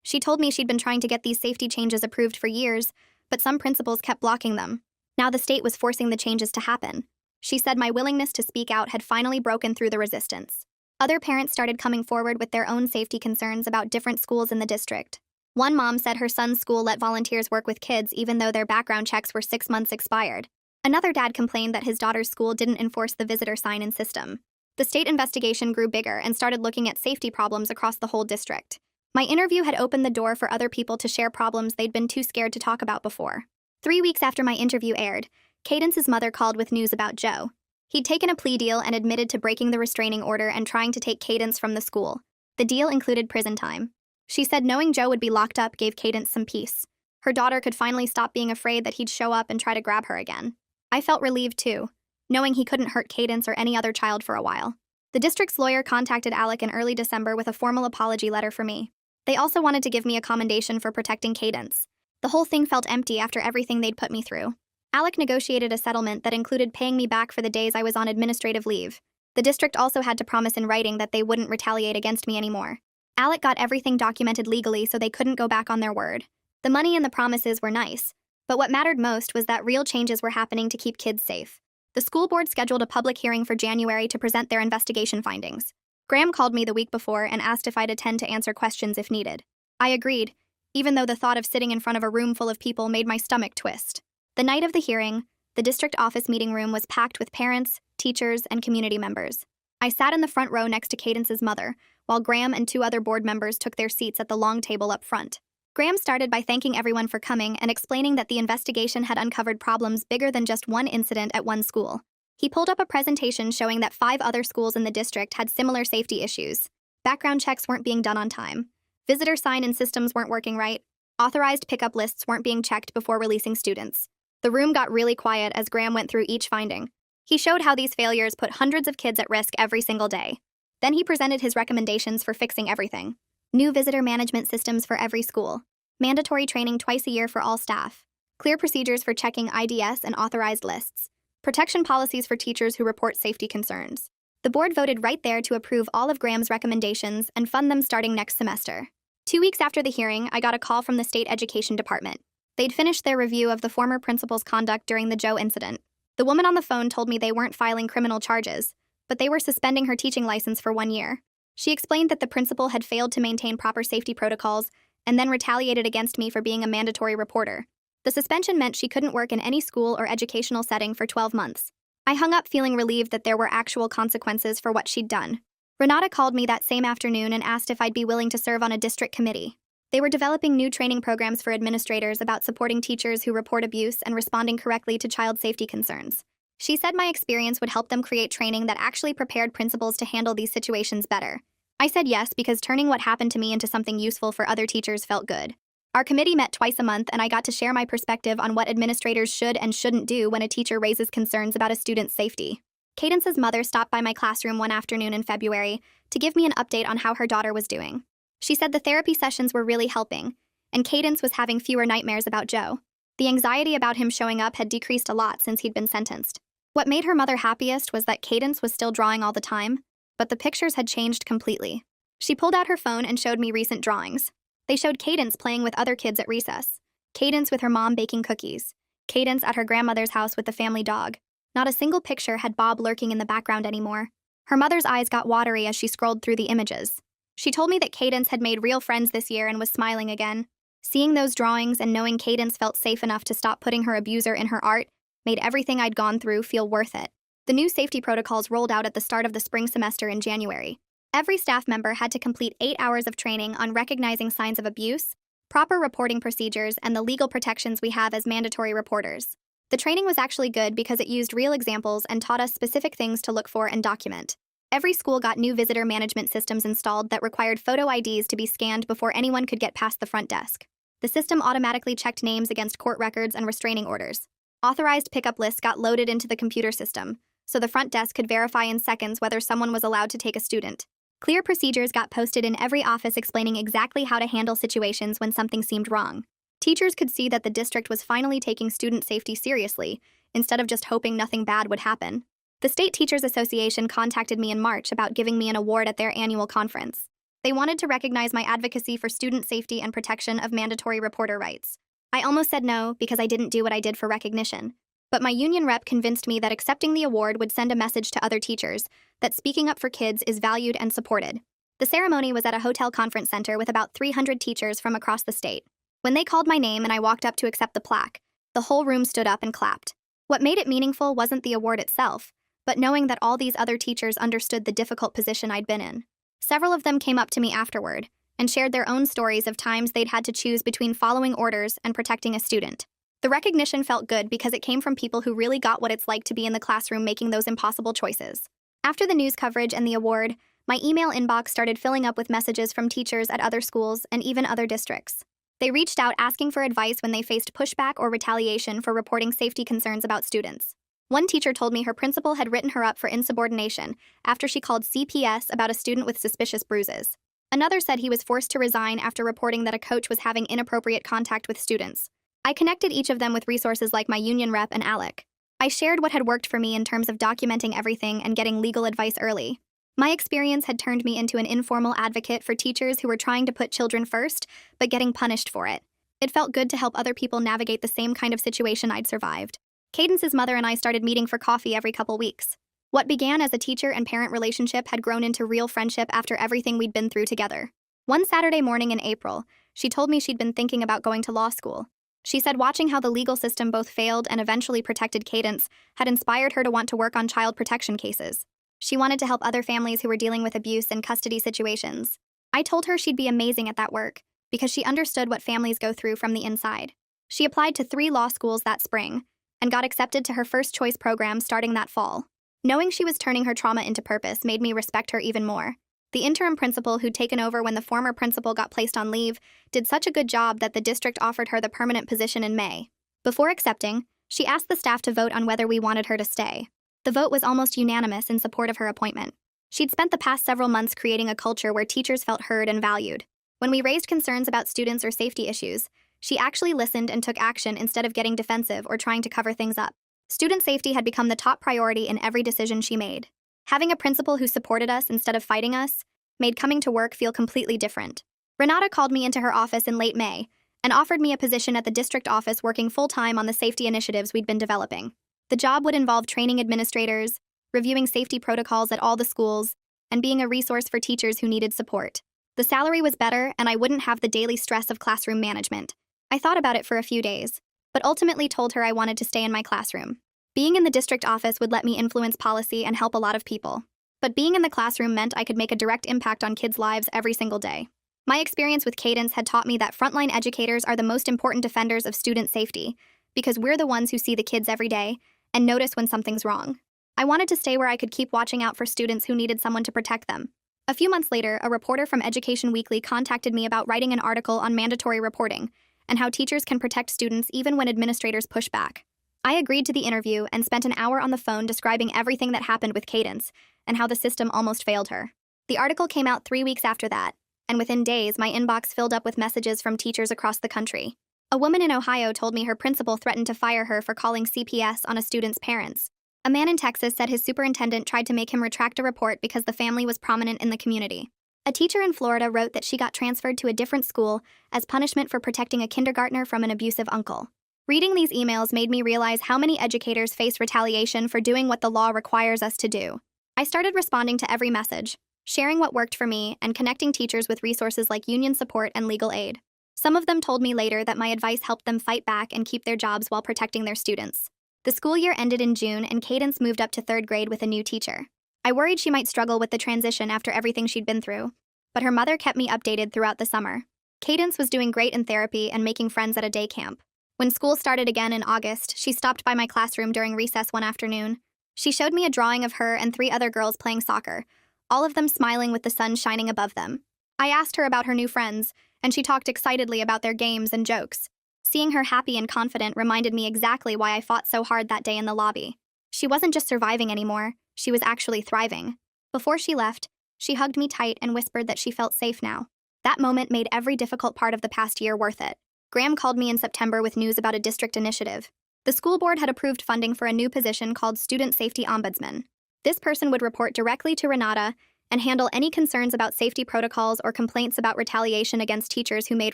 She told me she'd been trying to get these safety changes approved for years, but some principals kept blocking them. Now the state was forcing the changes to happen. She said my willingness to speak out had finally broken through the resistance. Other parents started coming forward with their own safety concerns about different schools in the district. One mom said her son's school let volunteers work with kids even though their background checks were 6 months expired. Another dad complained that his daughter's school didn't enforce the visitor sign-in system. The state investigation grew bigger and started looking at safety problems across the whole district. My interview had opened the door for other people to share problems they'd been too scared to talk about before. 3 weeks after my interview aired, Cadence's mother called with news about Joe. He'd taken a plea deal and admitted to breaking the restraining order and trying to take Cadence from the school. The deal included prison time. She said knowing Joe would be locked up gave Cadence some peace. Her daughter could finally stop being afraid that he'd show up and try to grab her again. I felt relieved too, knowing he couldn't hurt Cadence or any other child for a while. The district's lawyer contacted Alec in early December with a formal apology letter for me. They also wanted to give me a commendation for protecting Cadence. The whole thing felt empty after everything they'd put me through. Alec negotiated a settlement that included paying me back for the days I was on administrative leave. The district also had to promise in writing that they wouldn't retaliate against me anymore. Alec got everything documented legally so they couldn't go back on their word. The money and the promises were nice, but what mattered most was that real changes were happening to keep kids safe. The school board scheduled a public hearing for January to present their investigation findings. Graham called me the week before and asked if I'd attend to answer questions if needed. I agreed, even though the thought of sitting in front of a room full of people made my stomach twist. The night of the hearing, the district office meeting room was packed with parents, teachers, and community members. I sat in the front row next to Cadence's mother, while Graham and 2 other board members took their seats at the long table up front. Graham started by thanking everyone for coming and explaining that the investigation had uncovered problems bigger than just one incident at one school. He pulled up a presentation showing that 5 other schools in the district had similar safety issues. Background checks weren't being done on time. Visitor sign-in systems weren't working right. Authorized pickup lists weren't being checked before releasing students. The room got really quiet as Graham went through each finding. He showed how these failures put hundreds of kids at risk every single day. Then he presented his recommendations for fixing everything. New visitor management systems for every school. Mandatory training twice a year for all staff. Clear procedures for checking IDS and authorized lists. Protection policies for teachers who report safety concerns. The board voted right there to approve all of Graham's recommendations and fund them starting next semester. 2 weeks after the hearing, I got a call from the state education department. They'd finished their review of the former principal's conduct during the Joe incident. The woman on the phone told me they weren't filing criminal charges, but they were suspending her teaching license for 1 year. She explained that the principal had failed to maintain proper safety protocols and then retaliated against me for being a mandatory reporter. The suspension meant she couldn't work in any school or educational setting for 12 months. I hung up feeling relieved that there were actual consequences for what she'd done. Renata called me that same afternoon and asked if I'd be willing to serve on a district committee. They were developing new training programs for administrators about supporting teachers who report abuse and responding correctly to child safety concerns. She said my experience would help them create training that actually prepared principals to handle these situations better. I said yes because turning what happened to me into something useful for other teachers felt good. Our committee met twice a month and I got to share my perspective on what administrators should and shouldn't do when a teacher raises concerns about a student's safety. Cadence's mother stopped by my classroom one afternoon in February to give me an update on how her daughter was doing. She said the therapy sessions were really helping, and Cadence was having fewer nightmares about Joe. The anxiety about him showing up had decreased a lot since he'd been sentenced. What made her mother happiest was that Cadence was still drawing all the time, but the pictures had changed completely. She pulled out her phone and showed me recent drawings. They showed Cadence playing with other kids at recess, Cadence with her mom baking cookies, Cadence at her grandmother's house with the family dog. Not a single picture had Bob lurking in the background anymore. Her mother's eyes got watery as she scrolled through the images. She told me that Cadence had made real friends this year and was smiling again. Seeing those drawings and knowing Cadence felt safe enough to stop putting her abuser in her art made everything I'd gone through feel worth it. The new safety protocols rolled out at the start of the spring semester in January. Every staff member had to complete 8 hours of training on recognizing signs of abuse, proper reporting procedures, and the legal protections we have as mandatory reporters. The training was actually good because it used real examples and taught us specific things to look for and document. Every school got new visitor management systems installed that required photo IDs to be scanned before anyone could get past the front desk. The system automatically checked names against court records and restraining orders. Authorized pickup lists got loaded into the computer system, so the front desk could verify in seconds whether someone was allowed to take a student. Clear procedures got posted in every office explaining exactly how to handle situations when something seemed wrong. Teachers could see that the district was finally taking student safety seriously, instead of just hoping nothing bad would happen. The State Teachers Association contacted me in March about giving me an award at their annual conference. They wanted to recognize my advocacy for student safety and protection of mandatory reporter rights. I almost said no because I didn't do what I did for recognition. But my union rep convinced me that accepting the award would send a message to other teachers that speaking up for kids is valued and supported. The ceremony was at a hotel conference center with about 300 teachers from across the state. When they called my name and I walked up to accept the plaque, the whole room stood up and clapped. What made it meaningful wasn't the award itself, but knowing that all these other teachers understood the difficult position I'd been in. Several of them came up to me afterward and shared their own stories of times they'd had to choose between following orders and protecting a student. The recognition felt good because it came from people who really got what it's like to be in the classroom making those impossible choices. After the news coverage and the award, my email inbox started filling up with messages from teachers at other schools and even other districts. They reached out asking for advice when they faced pushback or retaliation for reporting safety concerns about students. One teacher told me her principal had written her up for insubordination after she called CPS about a student with suspicious bruises. Another said he was forced to resign after reporting that a coach was having inappropriate contact with students. I connected each of them with resources like my union rep and ALEC. I shared what had worked for me in terms of documenting everything and getting legal advice early. My experience had turned me into an informal advocate for teachers who were trying to put children first, but getting punished for it. It felt good to help other people navigate the same kind of situation I'd survived. Cadence's mother and I started meeting for coffee every couple weeks. What began as a teacher and parent relationship had grown into real friendship after everything we'd been through together. One Saturday morning in April, she told me she'd been thinking about going to law school. She said watching how the legal system both failed and eventually protected Cadence had inspired her to want to work on child protection cases. She wanted to help other families who were dealing with abuse and custody situations. I told her she'd be amazing at that work because she understood what families go through from the inside. She applied to 3 law schools that spring and got accepted to her first choice program starting that fall. Knowing she was turning her trauma into purpose made me respect her even more. The interim principal who'd taken over when the former principal got placed on leave did such a good job that the district offered her the permanent position in May. Before accepting, she asked the staff to vote on whether we wanted her to stay. The vote was almost unanimous in support of her appointment. She'd spent the past several months creating a culture where teachers felt heard and valued. When we raised concerns about students or safety issues, she actually listened and took action instead of getting defensive or trying to cover things up. Student safety had become the top priority in every decision she made. Having a principal who supported us instead of fighting us made coming to work feel completely different. Renata called me into her office in late May and offered me a position at the district office working full-time on the safety initiatives we'd been developing. The job would involve training administrators, reviewing safety protocols at all the schools, and being a resource for teachers who needed support. The salary was better, and I wouldn't have the daily stress of classroom management. I thought about it for a few days, but ultimately told her I wanted to stay in my classroom. Being in the district office would let me influence policy and help a lot of people. But being in the classroom meant I could make a direct impact on kids' lives every single day. My experience with Cadence had taught me that frontline educators are the most important defenders of student safety because we're the ones who see the kids every day and notice when something's wrong. I wanted to stay where I could keep watching out for students who needed someone to protect them. A few months later, a reporter from Education Weekly contacted me about writing an article on mandatory reporting and how teachers can protect students even when administrators push back. I agreed to the interview and spent an hour on the phone describing everything that happened with Cadence and how the system almost failed her. The article came out 3 weeks after that, and within days, my inbox filled up with messages from teachers across the country. A woman in Ohio told me her principal threatened to fire her for calling CPS on a student's parents. A man in Texas said his superintendent tried to make him retract a report because the family was prominent in the community. A teacher in Florida wrote that she got transferred to a different school as punishment for protecting a kindergartner from an abusive uncle. Reading these emails made me realize how many educators face retaliation for doing what the law requires us to do. I started responding to every message, sharing what worked for me, and connecting teachers with resources like union support and legal aid. Some of them told me later that my advice helped them fight back and keep their jobs while protecting their students. The school year ended in June, and Cadence moved up to 3rd grade with a new teacher. I worried she might struggle with the transition after everything she'd been through, but her mother kept me updated throughout the summer. Cadence was doing great in therapy and making friends at a day camp. When school started again in August, she stopped by my classroom during recess one afternoon. She showed me a drawing of her and 3 other girls playing soccer, all of them smiling with the sun shining above them. I asked her about her new friends, and she talked excitedly about their games and jokes. Seeing her happy and confident reminded me exactly why I fought so hard that day in the lobby. She wasn't just surviving anymore, she was actually thriving. Before she left, she hugged me tight and whispered that she felt safe now. That moment made every difficult part of the past year worth it. Graham called me in September with news about a district initiative. The school board had approved funding for a new position called Student Safety Ombudsman. This person would report directly to Renata and handle any concerns about safety protocols or complaints about retaliation against teachers who made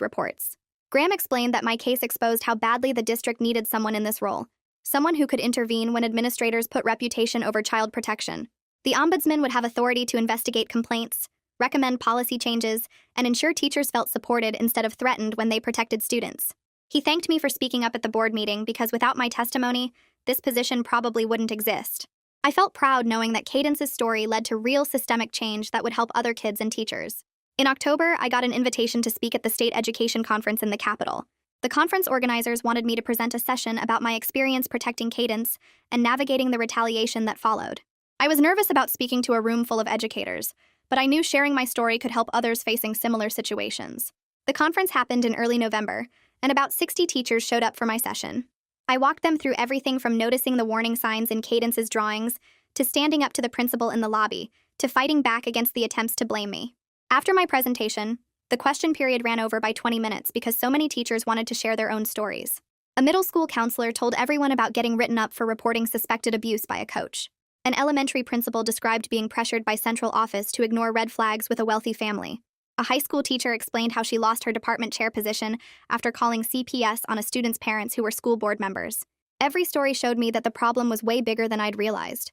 reports. Graham explained that my case exposed how badly the district needed someone in this role, someone who could intervene when administrators put reputation over child protection. The ombudsman would have authority to investigate complaints, recommend policy changes, and ensure teachers felt supported instead of threatened when they protected students. He thanked me for speaking up at the board meeting because without my testimony, this position probably wouldn't exist. I felt proud knowing that Cadence's story led to real systemic change that would help other kids and teachers. In October, I got an invitation to speak at the state education conference in the capital. The conference organizers wanted me to present a session about my experience protecting Cadence and navigating the retaliation that followed. I was nervous about speaking to a room full of educators, but I knew sharing my story could help others facing similar situations. The conference happened in early November, and about 60 teachers showed up for my session. I walked them through everything from noticing the warning signs in Cadence's drawings, to standing up to the principal in the lobby, to fighting back against the attempts to blame me. After my presentation, the question period ran over by 20 minutes because so many teachers wanted to share their own stories. A middle school counselor told everyone about getting written up for reporting suspected abuse by a coach. An elementary principal described being pressured by central office to ignore red flags with a wealthy family. A high school teacher explained how she lost her department chair position after calling CPS on a student's parents who were school board members. Every story showed me that the problem was way bigger than I'd realized.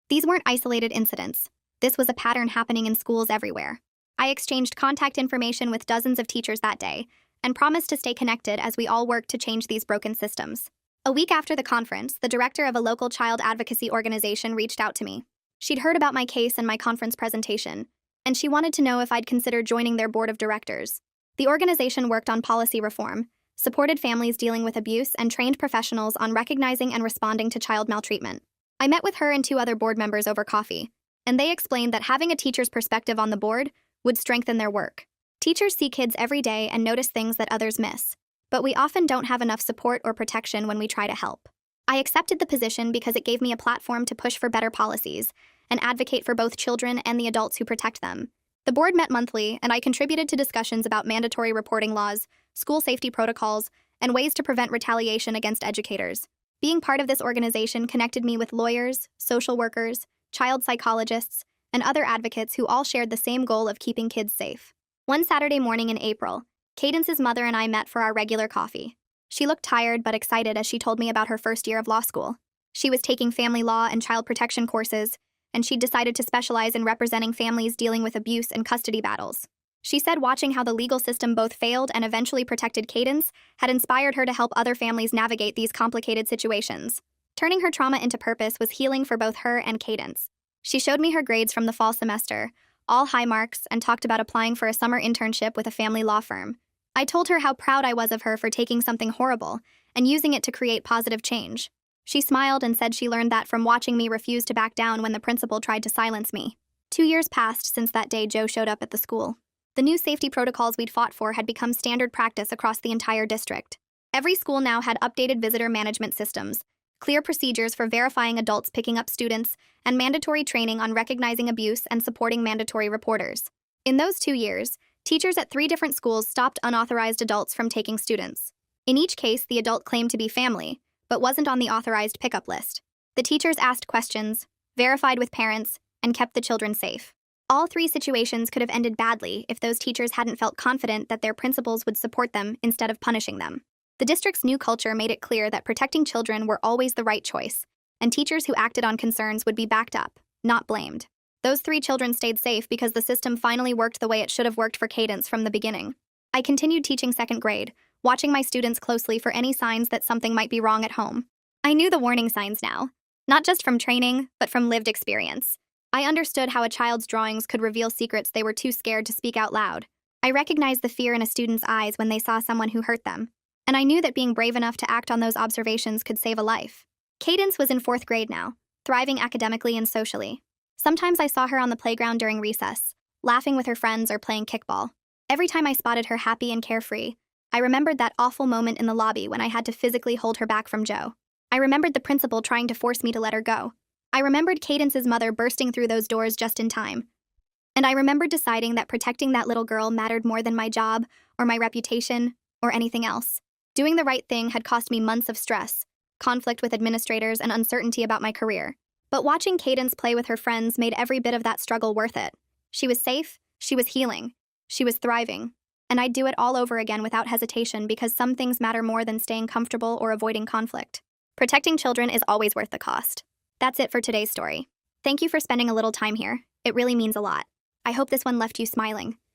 These weren't isolated incidents. This was a pattern happening in schools everywhere. I exchanged contact information with dozens of teachers that day and promised to stay connected as we all worked to change these broken systems. A week after the conference, the director of a local child advocacy organization reached out to me. She'd heard about my case and my conference presentation, and she wanted to know if I'd consider joining their board of directors. The organization worked on policy reform, supported families dealing with abuse, and trained professionals on recognizing and responding to child maltreatment. I met with her and 2 other board members over coffee, and they explained that having a teacher's perspective on the board would strengthen their work. Teachers see kids every day and notice things that others miss, but we often don't have enough support or protection when we try to help. I accepted the position because it gave me a platform to push for better policies and advocate for both children and the adults who protect them. The board met monthly, and I contributed to discussions about mandatory reporting laws, school safety protocols, and ways to prevent retaliation against educators. Being part of this organization connected me with lawyers, social workers, child psychologists, and other advocates who all shared the same goal of keeping kids safe. One Saturday morning in April, Cadence's mother and I met for our regular coffee. She looked tired but excited as she told me about her first year of law school. She was taking family law and child protection courses, and she'd decided to specialize in representing families dealing with abuse and custody battles. She said watching how the legal system both failed and eventually protected Cadence had inspired her to help other families navigate these complicated situations. Turning her trauma into purpose was healing for both her and Cadence. She showed me her grades from the fall semester, all high marks, and talked about applying for a summer internship with a family law firm. I told her how proud I was of her for taking something horrible and using it to create positive change. She smiled and said she learned that from watching me refuse to back down when the principal tried to silence me. 2 years passed since that day Joe showed up at the school. The new safety protocols we'd fought for had become standard practice across the entire district. Every school now had updated visitor management systems, clear procedures for verifying adults picking up students, and mandatory training on recognizing abuse and supporting mandatory reporters. In those 2 years, teachers at 3 different schools stopped unauthorized adults from taking students. In each case, the adult claimed to be family, but wasn't on the authorized pickup list. The teachers asked questions, verified with parents, and kept the children safe. All 3 situations could have ended badly if those teachers hadn't felt confident that their principals would support them instead of punishing them. The district's new culture made it clear that protecting children were always the right choice, and teachers who acted on concerns would be backed up, not blamed. Those 3 children stayed safe because the system finally worked the way it should have worked for Cadence from the beginning. I continued teaching 2nd grade, watching my students closely for any signs that something might be wrong at home. I knew the warning signs now, not just from training, but from lived experience. I understood how a child's drawings could reveal secrets they were too scared to speak out loud. I recognized the fear in a student's eyes when they saw someone who hurt them, and I knew that being brave enough to act on those observations could save a life. Cadence was in 4th grade now, thriving academically and socially. Sometimes I saw her on the playground during recess, laughing with her friends or playing kickball. Every time I spotted her happy and carefree, I remembered that awful moment in the lobby when I had to physically hold her back from Joe. I remembered the principal trying to force me to let her go. I remembered Cadence's mother bursting through those doors just in time. And I remembered deciding that protecting that little girl mattered more than my job, or my reputation, or anything else. Doing the right thing had cost me months of stress, conflict with administrators, and uncertainty about my career. But watching Cadence play with her friends made every bit of that struggle worth it. She was safe, she was healing, she was thriving. And I'd do it all over again without hesitation because some things matter more than staying comfortable or avoiding conflict. Protecting children is always worth the cost. That's it for today's story. Thank you for spending a little time here. It really means a lot. I hope this one left you smiling.